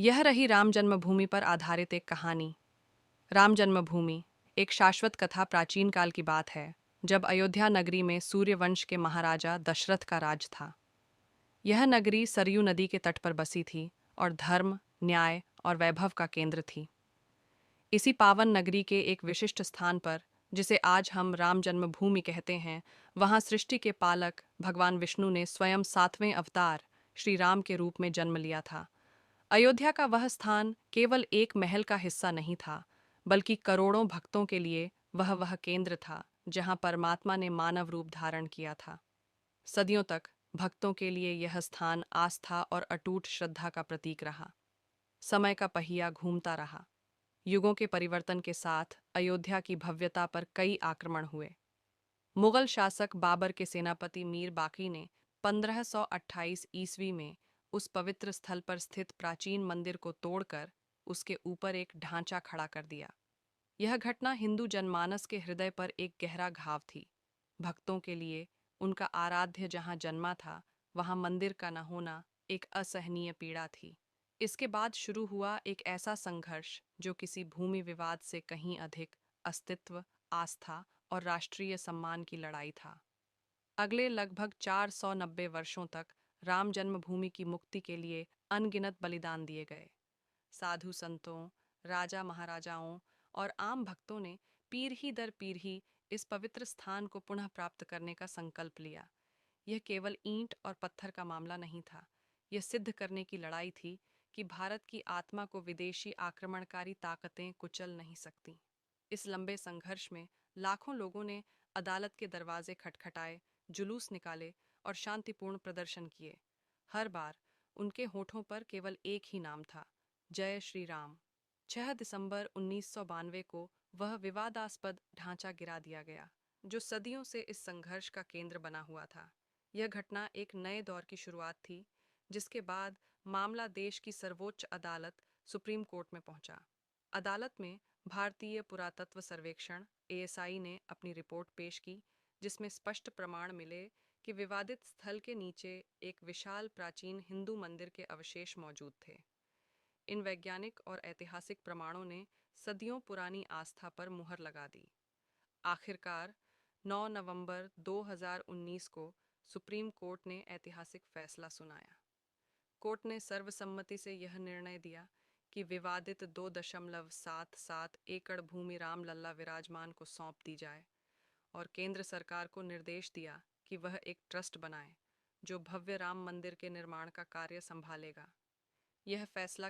यह रही राम जन्मभूमि पर आधारित एक कहानी। राम जन्मभूमि एक शाश्वत कथा प्राचीन काल की बात है, जब अयोध्या नगरी में सूर्यवंश के महाराजा दशरथ का राज था। यह नगरी सरयू नदी के तट पर बसी थी और धर्म, न्याय और वैभव का केंद्र थी। इसी पावन नगरी के एक विशिष्ट स्थान पर, जिसे आज हम राम जन्मभूमि कहते हैं, वहां सृष्टि के पालक भगवान विष्णु ने स्वयं 7वें अवतार श्री राम के रूप में जन्म लिया था। अयोध्या का वह स्थान केवल एक महल का हिस्सा नहीं था, बल्कि करोड़ों भक्तों के लिए वह केंद्र था जहां परमात्मा ने मानव रूप धारण किया था। सदियों तक भक्तों के लिए यह स्थान आस्था और अटूट श्रद्धा का प्रतीक रहा। समय का पहिया घूमता रहा। युगों के परिवर्तन के साथ अयोध्या की भव्यता पर कई आक्रमण हुए। मुगल शासक बाबर के सेनापति मीर बाकी ने 1528 ईस्वी में उस पवित्र स्थल पर स्थित प्राचीन मंदिर को तोड़कर उसके ऊपर एक ढांचा खड़ा कर दिया। यह घटना हिंदू जनमानस के हृदय पर एक गहरा घाव थी। भक्तों के लिए उनका आराध्य जहां जन्मा था, वहां मंदिर का न होना एक असहनीय पीड़ा थी। इसके बाद शुरू हुआ एक ऐसा संघर्ष जो किसी भूमि विवाद से कहीं अधिक अस्तित्व, आस्था और राष्ट्रीय सम्मान की लड़ाई था। अगले लगभग 490 वर्षों तक राम जन्मभूमि की मुक्ति के लिए अनगिनत बलिदान दिए गए। साधु संतों, राजा महाराजाओं और आम भक्तों ने पीढ़ी दर पीढ़ी इस पवित्र स्थान को पुनः प्राप्त करने का संकल्प लिया। यह केवल ईंट और पत्थर का मामला नहीं था। यह सिद्ध करने की लड़ाई थी कि भारत की आत्मा को विदेशी आक्रमणकारी ताकतें कुचल नहीं सकती। इस लंबे संघर्ष में लाखों लोगों ने अदालत के दरवाजे खटखटाए, जुलूस निकाले और शांतिपूर्ण प्रदर्शन किए। हर बार उनके होठों पर केवल एक ही नाम था, जय श्री राम। 6 दिसंबर 1992 को वह विवादास्पद ढांचा गिरा दिया गया, जो सदियों से इस संघर्ष का केंद्र बना हुआ था। यह घटना एक नए दौर की शुरुआत थी, जिसके बाद मामला देश की सर्वोच्च अदालत सुप्रीम कोर्ट में पहुंचा। अदालत में भारतीय पुरातत्व सर्वेक्षण एएसआई ने अपनी रिपोर्ट पेश की, जिसमें स्पष्ट प्रमाण मिले कि विवादित स्थल के नीचे एक विशाल प्राचीन हिंदू मंदिर के अवशेष मौजूद थे। इन वैज्ञानिक और ऐतिहासिक प्रमाणों ने सदियों पुरानी आस्था पर मुहर लगा दी। आखिरकार 9 नवंबर 2019 को सुप्रीम कोर्ट ने ऐतिहासिक फैसला सुनाया। कोर्ट ने सर्वसम्मति से यह निर्णय दिया कि विवादित 2.77 एकड़ भूमि रामलला विराजमान को सौंप दी जाए और केंद्र सरकार को निर्देश दिया कि वह एक ट्रस्ट बनाए जो भव्य राम मंदिर के निर्माण का कार्य संभालेगा। यह फैसला